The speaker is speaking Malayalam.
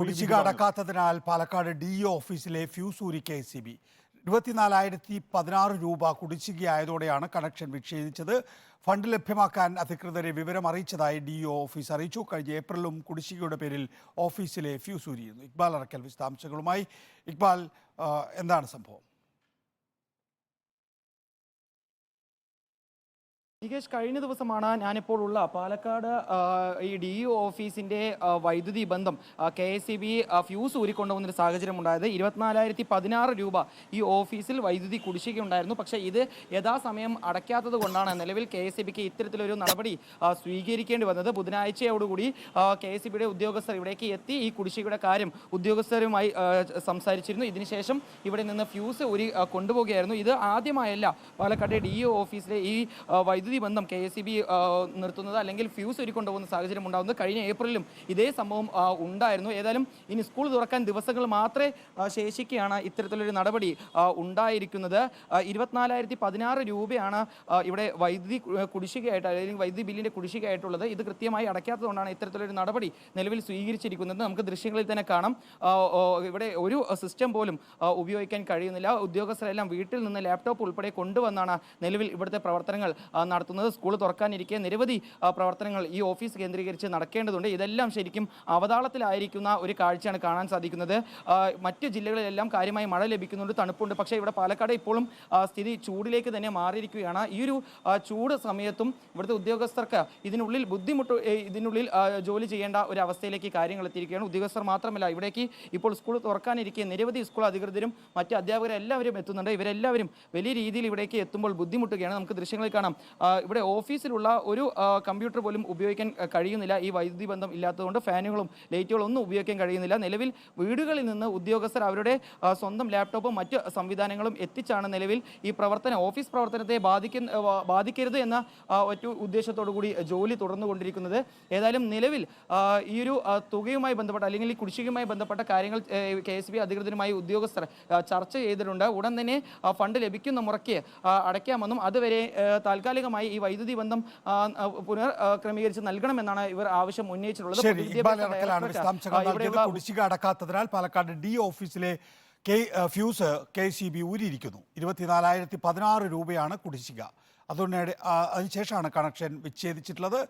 കുടിശ്ശിക അടക്കാത്തതിനാൽ പാലക്കാട് DO ഓഫീസിലെ ഫ്യൂസ് ഊരി KCB 24,016 രൂപ കുടിശ്ശികയായതോടെയാണ് കണക്ഷൻ വിച്ഛേദിച്ചത്. ഫണ്ട് ലഭ്യമാക്കാൻ അധികൃതരെ വിവരം അറിയിച്ചതായി DO ഓഫീസ് അറിയിച്ചു. കഴിഞ്ഞ ഏപ്രിലും കുടിശ്ശികയുടെ പേരിൽ ഓഫീസിലെ ഫ്യൂസ് ഊരിയിരുന്നു. ഇക്ബാൽ അറക്കൽ വിശദാംശങ്ങളുമായി. ഇക്ബാൽ, എന്താണ് സംഭവം? നികേഷ്, കഴിഞ്ഞ ദിവസമാണ് ഞാനിപ്പോൾ ഉള്ള പാലക്കാട് ഈ DO ഓഫീസിൻ്റെ വൈദ്യുതി ബന്ധം KSEB ഫ്യൂസ് ഊരിക്കൊണ്ടുപോകുന്നൊരു സാഹചര്യം ഉണ്ടായത്. 24,016 രൂപ ഈ ഓഫീസിൽ വൈദ്യുതി കുടിശ്ശിക ഉണ്ടായിരുന്നു. പക്ഷേ ഇത് യഥാസമയം അടയ്ക്കാത്തത് കൊണ്ടാണ് നിലവിൽ KSEBക്ക് ഇത്തരത്തിലൊരു നടപടി സ്വീകരിക്കേണ്ടി വന്നത്. ബുധനാഴ്ചയോടുകൂടി KSEBയുടെ ഉദ്യോഗസ്ഥർ ഇവിടേക്ക് എത്തി ഈ കുടിശ്ശികയുടെ കാര്യം ഉദ്യോഗസ്ഥരുമായി സംസാരിച്ചിരുന്നു. ഇതിനുശേഷം ഇവിടെ നിന്ന് ഫ്യൂസ് ഊരി കൊണ്ടുപോവുകയായിരുന്നു. ഇത് ആദ്യമായല്ല പാലക്കാട് DO ഓഫീസിലെ ഈ വൈദ്യുതി ബന്ധം KSEB നിർത്തുന്നത് അല്ലെങ്കിൽ ഫ്യൂസ് ഊരിക്കൊണ്ടുപോകുന്ന സാഹചര്യം ഉണ്ടാകുന്നത്. കഴിഞ്ഞ ഏപ്രിലും ഇതേ സംഭവം ഉണ്ടായിരുന്നു. ഏതായാലും ഇനി സ്കൂൾ തുറക്കാൻ ദിവസങ്ങൾ മാത്രമേ ശേഷിക്കുകയാണ് ഇത്തരത്തിലൊരു നടപടി ഉണ്ടായിരിക്കുന്നത്. 24,016 രൂപയാണ് ഇവിടെ വൈദ്യുതി കുടിശ്ശികയായിട്ട് അല്ലെങ്കിൽ വൈദ്യുതി ബില്ലിൻ്റെ കുടിശ്ശികയായിട്ടുള്ളത്. ഇത് കൃത്യമായി അടയ്ക്കാത്തതുകൊണ്ടാണ് ഇത്തരത്തിലൊരു നടപടി നിലവിൽ സ്വീകരിച്ചിരിക്കുന്നത്. നമുക്ക് ദൃശ്യങ്ങളിൽ തന്നെ കാണാം. ഇവിടെ ഒരു സിസ്റ്റം പോലും ഉപയോഗിക്കാൻ കഴിയുന്നില്ല. ഉദ്യോഗസ്ഥരെല്ലാം വീട്ടിൽ നിന്ന് ലാപ്ടോപ്പ് ഉൾപ്പെടെ കൊണ്ടുവന്നാണ് നിലവിൽ ഇവിടുത്തെ പ്രവർത്തനങ്ങൾ നടത്തുന്നത്. സ്കൂൾ തുറക്കാനിരിക്കെ നിരവധി പ്രവർത്തനങ്ങൾ ഈ ഓഫീസ് കേന്ദ്രീകരിച്ച് നടക്കേണ്ടതുണ്ട്. ഇതെല്ലാം ശരിക്കും അവതാളത്തിലായിരിക്കുന്ന ഒരു കാഴ്ചയാണ് കാണാൻ സാധിക്കുന്നത്. മറ്റ് ജില്ലകളിലെല്ലാം കാര്യമായി മഴ ലഭിക്കുന്നുണ്ട്, തണുപ്പുണ്ട്. പക്ഷേ ഇവിടെ പാലക്കാട് ഇപ്പോഴും സ്ഥിതി ചൂടിലേക്ക് തന്നെ മാറിയിരിക്കുകയാണ്. ഈ ഒരു ചൂട് സമയത്തും ഇവിടുത്തെ ഉദ്യോഗസ്ഥർക്ക് ഇതിനുള്ളിൽ ജോലി ചെയ്യേണ്ട ഒരു അവസ്ഥയിലേക്ക് കാര്യങ്ങൾ എത്തിയിരിക്കുകയാണ്. ഉദ്യോഗസ്ഥർ മാത്രമല്ല, ഇവിടേക്ക് ഇപ്പോൾ സ്കൂൾ തുറക്കാനിരിക്കെ നിരവധി സ്കൂൾ അധികൃതരും മറ്റ് അധ്യാപകരെല്ലാവരും എത്തുന്നുണ്ട്. ഇവരെല്ലാവരും വലിയ രീതിയിൽ ഇവിടേക്ക് എത്തുമ്പോൾ ബുദ്ധിമുട്ടുകയാണ്. നമുക്ക് ദൃശ്യങ്ങളിൽ കാണാം. ഇവിടെ ഓഫീസിലുള്ള ഒരു കമ്പ്യൂട്ടർ പോലും ഉപയോഗിക്കാൻ കഴിയുന്നില്ല. ഈ വൈദ്യുതി ബന്ധം ഇല്ലാത്തതുകൊണ്ട് ഫാനുകളും ലൈറ്റുകളും ഒന്നും ഉപയോഗിക്കാൻ കഴിയുന്നില്ല. നിലവിൽ വീടുകളിൽ നിന്ന് ഉദ്യോഗസ്ഥർ അവരുടെ സ്വന്തം ലാപ്ടോപ്പും മറ്റ് സംവിധാനങ്ങളും എത്തിച്ചാണ് നിലവിൽ ഈ ഓഫീസ് പ്രവർത്തനത്തെ ബാധിക്കരുത് എന്ന ഒറ്റ ഉദ്ദേശത്തോടു കൂടി ജോലി തുടർന്നുകൊണ്ടിരിക്കുന്നത്. ഏതായാലും നിലവിൽ ഈ ഒരു തുകയുമായി ബന്ധപ്പെട്ട അല്ലെങ്കിൽ ഈ കുടിശ്ശികയുമായി ബന്ധപ്പെട്ട കാര്യങ്ങൾ KSEB അധികൃതരുമായി ഉദ്യോഗസ്ഥർ ചർച്ച ചെയ്തിട്ടുണ്ട്. ഉടൻ തന്നെ ഫണ്ട് ലഭിക്കുന്ന മുറയ്ക്ക് അടയ്ക്കാമെന്നും അതുവരെ താൽക്കാലികമായി ഈ വൈദ്യുതി ബന്ധം ക്രമീകരിച്ച് നൽകണമെന്നാണ് ഇവർ ആവശ്യം ഉന്നയിച്ചിട്ടുള്ളത്. കുടിശ്ശിക അടക്കാത്തതിനാൽ പാലക്കാട് DO ഓഫീസിലെ ഫ്യൂസ് KSEB ഊരിയിരിക്കുന്നു. 24,016 രൂപയാണ് കുടിശ്ശിക. അതിനുശേഷമാണ് കണക്ഷൻ വിച്ഛേദിച്ചിട്ടുള്ളത്.